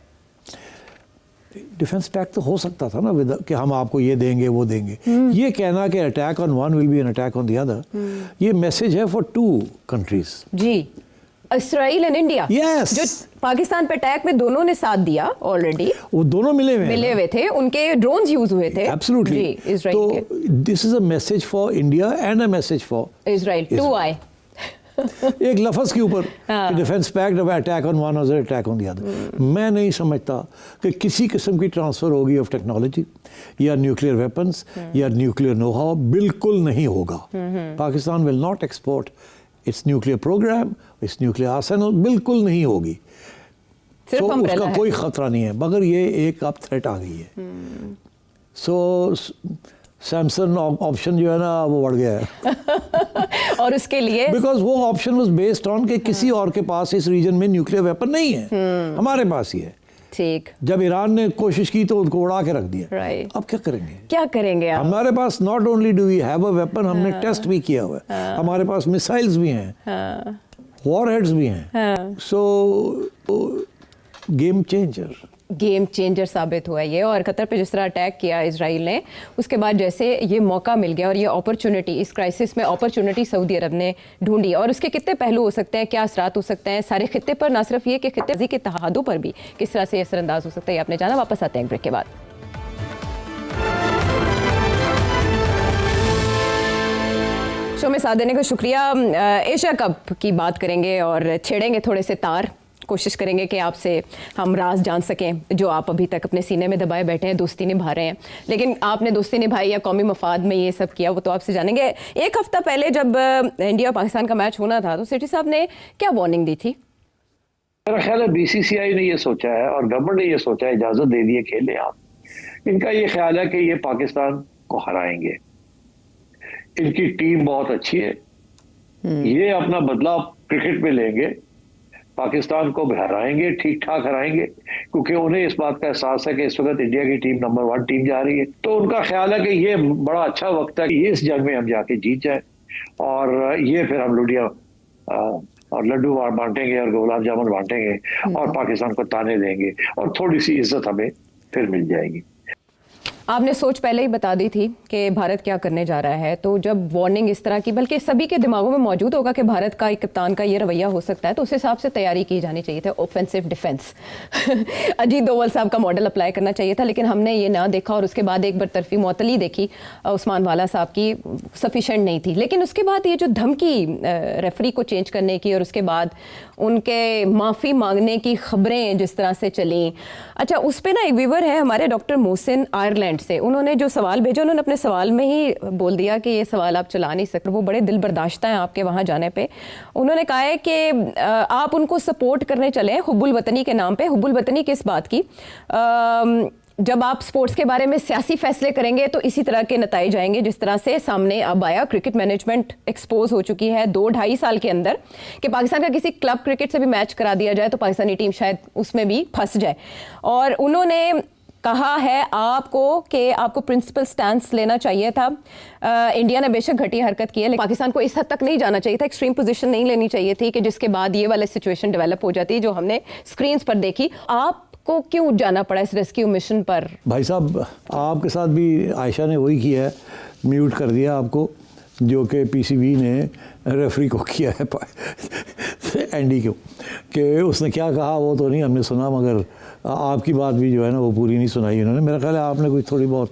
डिफेंस पैक्ट तो हो सकता था ना कि हम आपको ये देंगे वो देंगे। ये कहना कि attack on one will be an attack on the other, ये मैसेज है फॉर 2 कंट्रीज जी, इसराइल एंड इंडिया। Yes. जो पाकिस्तान पे अटैक में दोनों ने साथ दिया ऑलरेडी, वो दोनों मिले हुए थे, उनके ड्रोन्स यूज हुए थे। एब्सोल्युटली। जी, इजराइल के। तो this is a message for India and a message for Israel, 2 आए एक लफ्ज़ के ऊपर defence pact attack on one और अटैक ऑन द अदर। मैं नहीं समझता कि किसी किस्म की ट्रांसफ़र होगी ऑफ टेक्नोलॉजी या न्यूक्लियर वेपन्स या न्यूक्लियर नो हाउ, बिल्कुल नहीं होगा। Pakistan will not export its nuclear programme, its nuclear arsenal, बिल्कुल नहीं होगी। सिर्फ उसका कोई ख़तरा नहीं है, मगर ये एक अब थ्रेट आ गई है। सो सैमसंग ऑप्शन जो है ना वो बढ़ गया है और उसके लिए बिकॉज वो ऑप्शन वाज बेस्ड ऑन कि किसी और के पास इस रीजन में न्यूक्लियर वेपन नहीं है, हमारे पास ही है। ठीक, जब ईरान ने कोशिश की तो उनको उड़ा के रख दिया। राइट, अब क्या करेंगे आप? हमारे पास not only do we have a weapon, हमने टेस्ट भी किया हुआ है, हमारे पास मिसाइल्स भी हैं, वॉरहेड्स भी हैं। सो गेम चेंजर साबित हुआ ये। और कतर पे जिस तरह अटैक किया इजराइल ने, उसके बाद जैसे ये मौका मिल गया और ये अपॉर्चुनिटी, इस क्राइसिस में अपॉर्चुनिटी सऊदी अरब ने ढूंढी। और उसके कितने पहलू हो सकते हैं, क्या असरात हो सकते हैं सारे खित्ते पर, ना सिर्फ ये कि खित्ते के तहादों पर भी किस तरह से असरअंदाज हो सकता है, ये आपने जाना। वापस आते हैं ब्रेक के बाद। शो में साथ देने का शुक्रिया। एशिया कप की बात करेंगे और छेड़ेंगे थोड़े से तार, कोशिश करेंगे कि आपसे हम राज जान सकें जो आप अभी तक अपने सीने में दबाए बैठे हैं, दोस्ती निभा रहे हैं, लेकिन आपने दोस्ती निभाई या कौमी मफाद में ये सब किया, वो तो आपसे जानेंगे। एक हफ्ता पहले जब इंडिया पाकिस्तान का मैच होना था तो सेठी साहब ने क्या वार्निंग दी थी? मेरा ख्याल है BCCI ने ये सोचा है और गवर्नमेंट ने ये सोचा है, इजाजत दे दी है, खेले आप। इनका ये ख्याल है कि ये पाकिस्तान को हराएंगे, इनकी टीम बहुत अच्छी है, ये अपना बदलाव क्रिकेट में लेंगे, पाकिस्तान को हराएंगे, ठीक ठाक हराएंगे, क्योंकि उन्हें इस बात का एहसास है कि इस वक्त इंडिया की टीम नंबर 1 टीम जा रही है। तो उनका ख्याल है कि ये बड़ा अच्छा वक्त है कि ये इस जंग में हम जाके जीत जाए और ये फिर हम लुडिया और लड्डू बांटेंगे और गुलाब जामुन बांटेंगे और पाकिस्तान को ताने देंगे और थोड़ी सी इज्जत हमें फिर मिल जाएगी। आपने सोच पहले ही बता दी थी कि भारत क्या करने जा रहा है, तो जब वार्निंग इस तरह की, बल्कि सभी के दिमागों में मौजूद होगा कि भारत का एक कप्तान का ये रवैया हो सकता है, तो उस हिसाब से तैयारी की जानी चाहिए थी, ऑफेंसिव डिफेंस अजीत डोवल साहब का मॉडल अप्लाई करना चाहिए था, लेकिन हमने ये ना देखा और उसके बाद एक बरतरफी मुअत्तली देखी उस्मान वाला साहब की, सफिशेंट नहीं थी। लेकिन उसके बाद ये जो धमकी रेफरी को चेंज करने की और उसके बाद उनके माफ़ी मांगने की खबरें जिस तरह से चली, अच्छा उस पर ना एक व्यूवर है हमारे डॉक्टर मोहसिन आयरलैंड एंड से उन्होंने जो सवाल भेजा, उन्होंने अपने सवाल में ही बोल दिया कि ये सवाल आप चला नहीं सकते। वो बड़े दिल बर्दाश्त हैं आपके वहाँ जाने पे। उन्होंने कहा है कि आप उनको सपोर्ट करने चले हुब्बुल वतनी के नाम पे। हुब्बुल वतनी किस बात की? जब आप स्पोर्ट्स के बारे में सियासी फैसले करेंगे तो इसी तरह के नताइज आएंगे जिस तरह से सामने अब आया। क्रिकेट मैनेजमेंट एक्सपोज हो चुकी है 2-2.5 साल के अंदर कि पाकिस्तान का किसी क्लब क्रिकेट से भी मैच करा दिया जाए तो पाकिस्तानी टीम शायद उसमें भी फंस जाए। और उन्होंने कहा है आपको कि आपको प्रिंसिपल स्टैंस लेना चाहिए था। इंडिया ने बेशक घटिया हरकत की है, लेकिन पाकिस्तान को इस हद तक नहीं जाना चाहिए था, एक्सट्रीम पोजीशन नहीं लेनी चाहिए थी कि जिसके बाद ये वाला सिचुएशन डेवलप हो जाती जो हमने स्क्रीन्स पर देखी। आपको क्यों जाना पड़ा इस रेस्क्यू मिशन पर? भाई साहब, आपके साथ भी आयशा ने वही किया है, म्यूट कर दिया आपको, जो कि पीसीबी ने रेफरी को किया है एंडी को, कि उसने क्या कहा वो तो नहीं हमने सुना, मगर आपकी बात भी जो है ना वो पूरी नहीं सुनाई उन्होंने। मेरा ख्याल है आपने कोई थोड़ी बहुत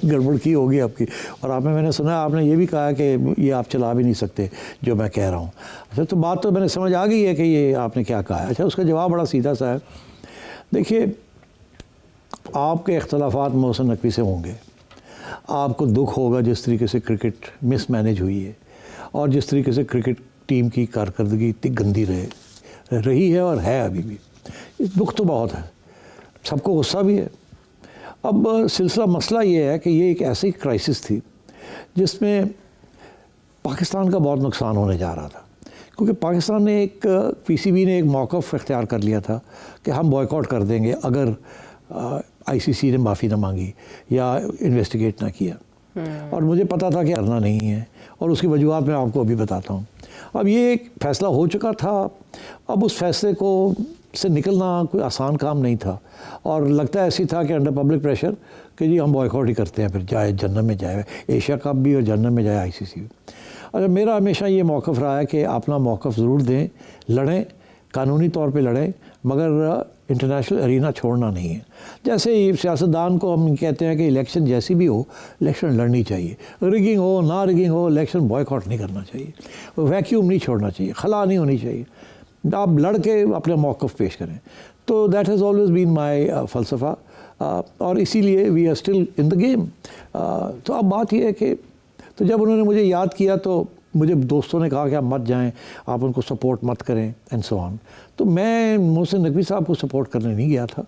गड़बड़ की होगी आपकी। और आपने, मैंने सुना आपने ये भी कहा कि ये आप चला भी नहीं सकते जो मैं कह रहा हूँ। अच्छा, तो बात तो मैंने समझ आ गई है कि ये आपने क्या कहा है। अच्छा, उसका जवाब बड़ा सीधा सा है। देखिए, आपके इख्तलाफात मोहसिन नकवी से होंगे, आपको दुख होगा जिस तरीके से क्रिकेट मिसमैनेज हुई है और जिस तरीके से क्रिकेट टीम की कारकर्दगी इतनी गंदी रही है और है अभी भी। दुख तो बहुत है, सबको गुस्सा भी है। अब सिलसिला मसला ये है कि ये एक ऐसी क्राइसिस थी जिसमें पाकिस्तान का बहुत नुकसान होने जा रहा था, क्योंकि पाकिस्तान ने पीसीबी ने एक मौक़िफ़ इख्तियार कर लिया था कि हम बॉयकॉट कर देंगे अगर आईसीसी ने माफ़ी ना मांगी या इन्वेस्टिगेट ना किया। और मुझे पता था कि करना नहीं है, और उसकी वजूहत मैं आपको अभी बताता हूँ। अब ये एक फ़ैसला हो चुका था, अब उस फैसले को से निकलना कोई आसान काम नहीं था, और लगता ऐसी था कि अंडर पब्लिक प्रेशर कि जी हम बॉयकॉट ही करते हैं, फिर जाए जन्नत में जाए एशिया कप भी और जन्नत में जाए आईसीसी भी। अच्छा, मेरा हमेशा ये मौक़िफ़ रहा है कि अपना मौक़िफ़ ज़रूर दें, लड़ें, कानूनी तौर पे लड़ें, मगर इंटरनेशनल अरीना छोड़ना नहीं है। जैसे ही सियासतदान को हम कहते हैं कि इलेक्शन जैसी भी हो, इलेक्शन लड़नी चाहिए, रिगिंग हो ना रिगिंग हो, इलेक्शन बॉयकॉट नहीं करना चाहिए, वैक्यूम नहीं छोड़ना चाहिए, खला नहीं होनी चाहिए, आप लड़ के अपने मौक़िफ़ पेश करें। तो that has always been my फ़लसफ़ा, और इसीलिए we are still in the game. तो अब बात यह है कि तो जब उन्होंने मुझे याद किया तो मुझे दोस्तों ने कहा कि आप मत जाएं, आप उनको सपोर्ट मत करें एंड सो ऑन। तो मैं मोहसिन नकवी साहब को सपोर्ट करने नहीं गया था,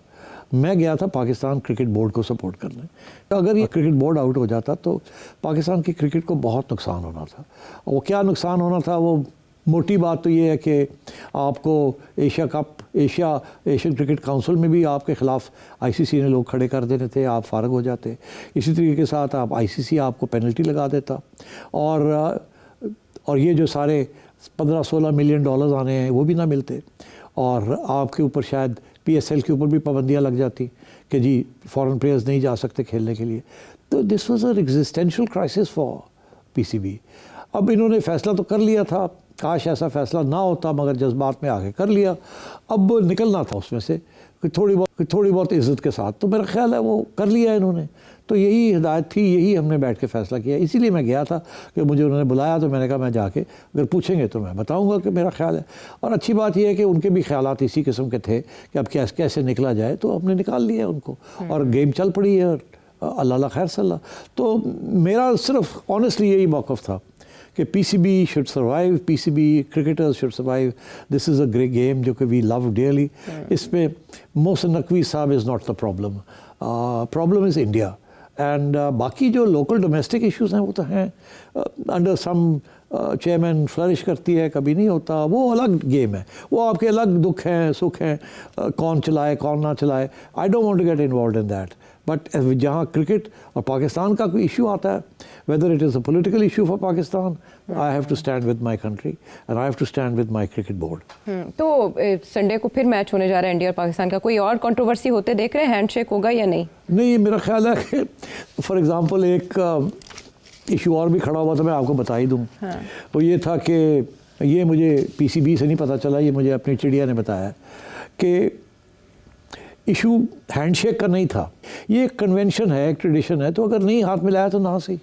मैं गया था पाकिस्तान क्रिकेट बोर्ड को सपोर्ट करने। तो अगर ये क्रिकेट बोर्ड आउट हो जाता तो पाकिस्तान की क्रिकेट को बहुत नुकसान होना था। और वो क्या नुकसान होना था, वो मोटी बात तो ये है कि आपको Asia cup, Asian cricket council में भी आपके ख़िलाफ़ आईसीसी ने लोग खड़े कर देने थे, आप फ़ारग हो जाते। इसी तरीके के साथ आप आईसीसी आपको पेनल्टी लगा देता, और ये जो सारे 15-16 मिलियन डॉलर्स आने हैं वो भी ना मिलते, और आपके ऊपर शायद पीएसएल के ऊपर भी पाबंदियाँ लग जाती कि जी फॉरेन प्लेयर्स नहीं जा सकते खेलने के लिए। तो this was an existential crisis for PCB. अब इन्होंने फ़ैसला तो कर लिया था, काश ऐसा फ़ैसला ना होता, मगर जज्बात में आके कर लिया। अब निकलना था उसमें से थोड़ी बहुत इज़्ज़त के साथ, तो मेरा ख्याल है वो कर लिया इन्होंने। तो यही हिदायत थी, यही हमने बैठ के फ़ैसला किया। इसीलिए मैं गया था कि मुझे उन्होंने बुलाया, तो मैंने कहा मैं जाके अगर पूछेंगे तो मैं बताऊंगा कि मेरा ख्याल है। और अच्छी बात यह है कि उनके भी ख्यालात इसी किस्म के थे कि अब कैसे निकला जाए, तो हमने निकाल लिया उनको, और गेम चल पड़ी है, और अल्लाह खैर सल्ला। तो मेरा सिर्फ ऑनेस्टली यही मौक़िफ़ था कि PCB should survive, PCB cricketers should survive, this is a great game जो कि वी लव डियरली। इसमें मोहसिन नकवी साहब is not the problem, problem is India. And बाकी जो लोकल डोमेस्टिक इश्यूज़ हैं वो तो हैं, अंडर सम चेयरमैन फ्लरिश करती है, कभी नहीं होता, वो अलग गेम है, वो आपके अलग दुख हैं सुख हैं, कौन चलाए कौन ना चलाए, I don't want to get involved in that. But जहाँ क्रिकेट और पाकिस्तान का कोई इशू आता है, whether it is a political issue for Pakistan, I have to stand with my country and I have to stand with my cricket board. तो Sunday को फिर match होने जा रहा है इंडिया और पाकिस्तान का, कोई और कंट्रोवर्सी होते देख रहे हैं? हैंडशेक होगा या नहीं? नहीं, मेरा ख्याल है कि फॉर एग्ज़ाम्पल एक इशू और भी खड़ा हुआ था, मैं आपको बता ही दूँ। वो ये था कि ये मुझे पीसीबी से नहीं पता चला, ये मुझे अपनी चिड़िया ने बताया कि इशू हैंडशेक का नहीं था, ये एक कन्वेंशन है, एक ट्रेडिशन है, तो अगर नहीं हाथ मिलाया तो ना सही।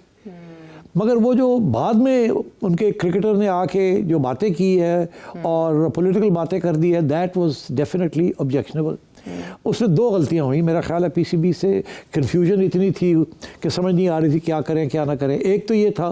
मगर वो जो बाद में उनके क्रिकेटर ने आके जो बातें की है और पॉलिटिकल बातें कर दी है, दैट वाज डेफिनेटली ऑब्जेक्शनेबल। उसमें 2 गलतियां हुई मेरा ख्याल है। पीसीबी से कन्फ्यूजन इतनी थी कि समझ नहीं आ रही थी क्या करें क्या ना करें। एक तो ये था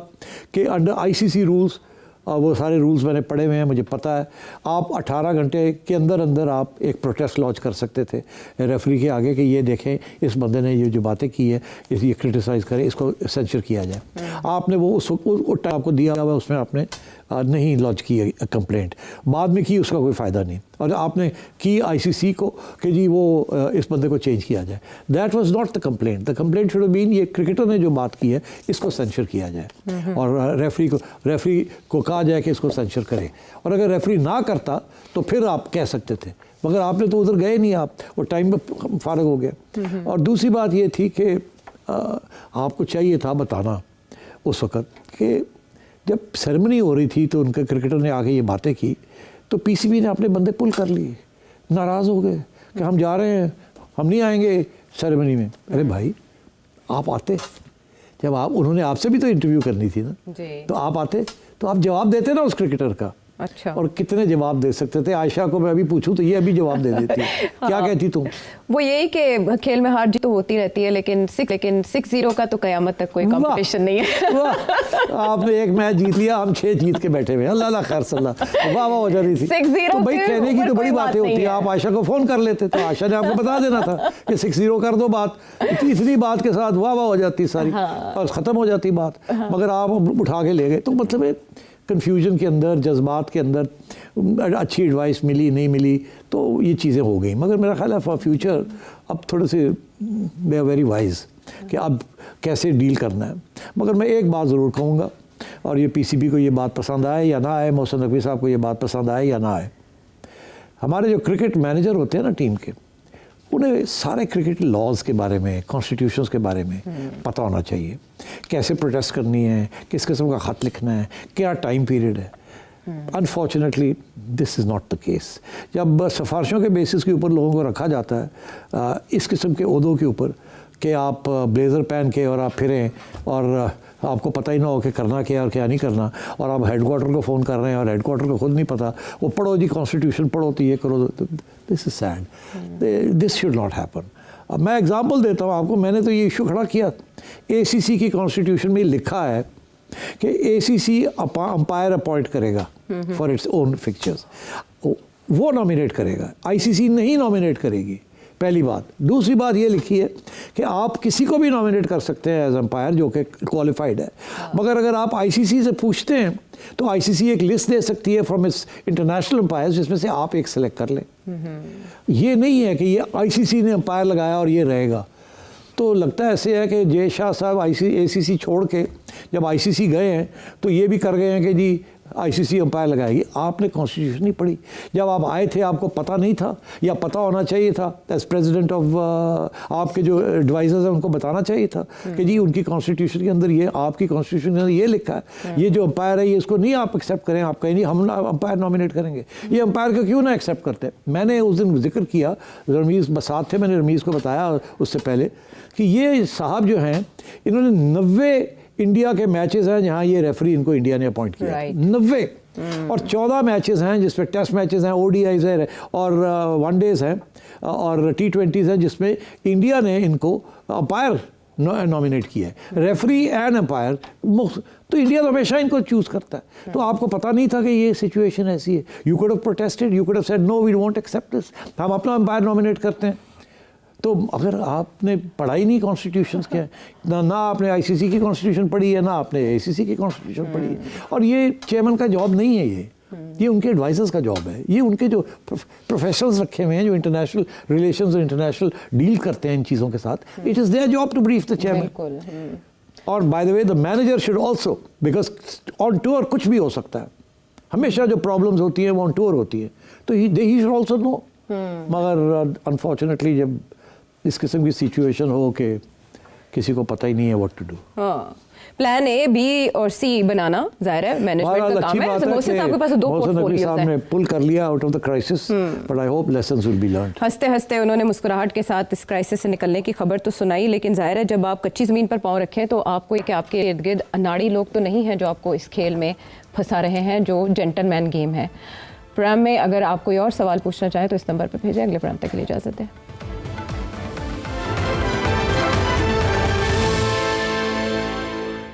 कि अंडर आईसीसी रूल्स, वो सारे रूल्स मैंने पढ़े हुए हैं, मुझे पता है, आप 18 घंटे के अंदर अंदर आप एक प्रोटेस्ट लॉन्च कर सकते थे रेफरी के आगे कि ये देखें इस बंदे ने ये जो बातें की है ये क्रिटिसाइज़ करें, इसको सेंसर किया जाए। आपने वो उस टाइम आपको दिया हुआ, उसमें आपने नहीं लॉन्च की कंप्लेंट, बाद में की, उसका कोई फ़ायदा नहीं। और आपने की आईसीसी को कि जी वो इस बंदे को चेंज किया जाए। That was not the complaint. The complaint should have been ये क्रिकेटर ने जो बात की है इसको सेंसर किया जाए और रेफरी को कहा जाए कि इसको सेंसर करे। और अगर रेफरी ना करता तो फिर आप कह सकते थे, मगर आपने तो उधर गए नहीं, आप वो टाइम में फारग हो गया। और दूसरी बात ये थी कि आपको चाहिए था बताना उस वक़्त कि जब सेरेमनी हो रही थी तो उनके क्रिकेटर ने आके ये बातें की तो पीसीबी ने अपने बंदे पुल कर लिए, नाराज़ हो गए कि हम जा रहे हैं, हम नहीं आएंगे सेरेमनी में। अरे भाई आप आते, जब आप, उन्होंने आपसे भी तो इंटरव्यू करनी थी ना जी। तो आप आते तो आप जवाब देते ना उस क्रिकेटर का। अच्छा। और कितने जवाब दे सकते थे। आयशा को मैं अभी पूछूं तो ये अभी जवाब दे देती है। क्या कहती तुम? वो यही कि खेल में हार जीत तो होती रहती है, लेकिन 6-0 का तो कयामत तक कोई कंपटीशन नहीं है। वाह, आपने एक मैच जीत लिया, हम 6 जीत के बैठे हुए हैं। अल्लाह खैर सल्ला, वाह वाह हो जा रही थी। 6-0 तो भाई कहने की तो बड़ी बातें होती है। आप आयशा को फ़ोन कर लेते तो आयशा ने आपको बता देना था कि 6-0 कर दो, बात इतनी बात के साथ वाह वाह हो जाती सारी और ख़त्म हो जाती बात। मगर आप उठा के ले गए, तो मतलब कन्फ्यूजन के अंदर, जज्बात के अंदर, अच्छी एडवाइस मिली नहीं मिली तो ये चीज़ें हो गई। मगर मेरा ख्याल है फॉर फ्यूचर अब थोड़े से दे आर वेरी वाइज कि अब कैसे डील करना है। मगर मैं एक बात ज़रूर कहूँगा, और ये पीसीबी को ये बात पसंद आए या ना आए, मोहसिन नकवी साहब को ये बात पसंद आए या ना आए, हमारे जो क्रिकेट मैनेजर होते हैं ना टीम के, उन्हें सारे क्रिकेट लॉज के बारे में, कॉन्स्टिट्यूशंस के बारे में पता होना चाहिए। कैसे प्रोटेस्ट करनी है, किस किस्म का ख़त लिखना है, क्या टाइम पीरियड है। Unfortunately this is not the case. जब सिफारिशों के बेसिस के ऊपर लोगों को रखा जाता है इस किस्म के ओहदों के ऊपर कि आप ब्लेज़र पहन के और आप फिरें और आपको पता ही ना हो कि करना क्या और क्या नहीं करना, और आप हेडक्वार्टर को फ़ोन कर रहे हैं और हेडक्वार्टर को खुद नहीं पता, वो पढ़ो जी कॉन्स्टिट्यूशन पढ़ो तो ये करो, this is sad. This should not happen. अब मैं एग्जांपल देता हूँ आपको। मैंने तो ये इशू खड़ा किया, एसीसी की कॉन्स्टिट्यूशन में लिखा है कि एसीसी अंपायर अपॉइंट करेगा फॉर इट्स ओन फिक्चर्स, वो नॉमिनेट करेगा, आईसीसी नहीं नॉमिनेट करेगी, पहली बात। दूसरी बात ये लिखी है कि आप किसी को भी नॉमिनेट कर सकते हैं एज अंपायर जो कि क्वालिफाइड है, मगर अगर आप आईसीसी से पूछते हैं तो आईसीसी एक लिस्ट दे सकती है फ्रॉम इट्स इंटरनेशनल अंपायर्स जिसमें से आप एक सेलेक्ट कर लें। ये नहीं है कि ये आईसीसी ने अंपायर लगाया और ये रहेगा। तो लगता है ऐसे है कि जय शाह साहब एसीसी छोड़ के जब आईसीसी गए हैं तो ये भी कर गए हैं कि जी आईसीसी अंपायर लगाएगी। आपने कॉन्स्टिट्यूशन नहीं पढ़ी। जब आप आए थे आपको पता नहीं था, या पता होना चाहिए था एज प्रेसिडेंट ऑफ, आपके जो एडवाइजर्स हैं उनको बताना चाहिए था कि जी उनकी कॉन्स्टिट्यूशन के अंदर ये, आपकी कॉन्स्टिट्यूशन के अंदर ये लिखा है, ये जो अंपायर है ये इसको नहीं आप एक्सेप्ट करें। आप कहें नहीं हम अंपायर नॉमिनेट करेंगे, ये अंपायर को क्यों ना एक्सेप्ट करते। मैंने उस दिन जिक्र किया, रमीज़ बसात थे, मैंने रमीज़ को बताया उससे पहले कि ये साहब जो हैं इन्होंने 90 इंडिया के मैचेस हैं जहां ये रेफरी इनको इंडिया ने अपॉइंट किया, 90 और 14 मैचेस हैं जिसमें टेस्ट मैचेस हैं, ओडीआईज है और वनडेज हैं और T20s हैं जिसमें इंडिया ने इनको अंपायर नॉमिनेट किया है, रेफरी एंड अंपायर। तो इंडिया तो हमेशा इनको चूज़ करता है। तो आपको पता नहीं था कि ये सिचुएशन ऐसी है। You could have protested, you could have said no we won't accept this, हम अपना अंपायर नॉमिनेट करते हैं। तो अगर आपने पढ़ाई नहीं कॉन्स्टिट्यूशन के, ना आपने आईसीसी की कॉन्स्टिट्यूशन पढ़ी है, ना आपने एसीसी की कॉन्स्टिट्यूशन पढ़ी है, और ये चेयरमैन का जॉब नहीं है, ये उनके एडवाइजर्स का जॉब है। ये उनके जो प्रोफेशनल्स रखे हुए हैं जो इंटरनेशनल रिलेशंस और इंटरनेशनल डील करते हैं इन चीज़ों के साथ, it is their job to brief the chairman. और by the way the manager should also, because on tour कुछ भी हो सकता है, हमेशा जो प्रॉब्लम्स होती हैं वो ऑन टूर होती है, तो ही शुड ऑल्सो नो। मगर अनफॉर्चुनेटली जब इस किस्म की सिचुएशन हो कि किसी को पता ही नहीं है व्हाट टू डू। हाँ, प्लान ए, बी और सी बनाना जाहिर है मैनेजमेंट का काम है। मोहसिन साहब के पास 2 पोर्टफोलियोज हैं। पुल कर लिया out of the crisis, but I hope lessons will be learned. हंसते हंसते उन्होंने मुस्कुराहट के साथ इस क्राइसिस से निकलने की खबर तो सुनाई, लेकिन जाहिर है जब आप कच्ची ज़मीन पर पाँव रखें तो आपको कि आपके इर्द गिर्द अनाड़ी लोग तो नहीं हैं जो आपको इस खेल में फंसा रहे हैं जो जेंटलमैन गेम है। प्रोग्राम में अगर आप कोई और सवाल पूछना चाहें तो इस नंबर पर भेजें। अगले प्रोग्राम तक के लिए इजाज़त दें।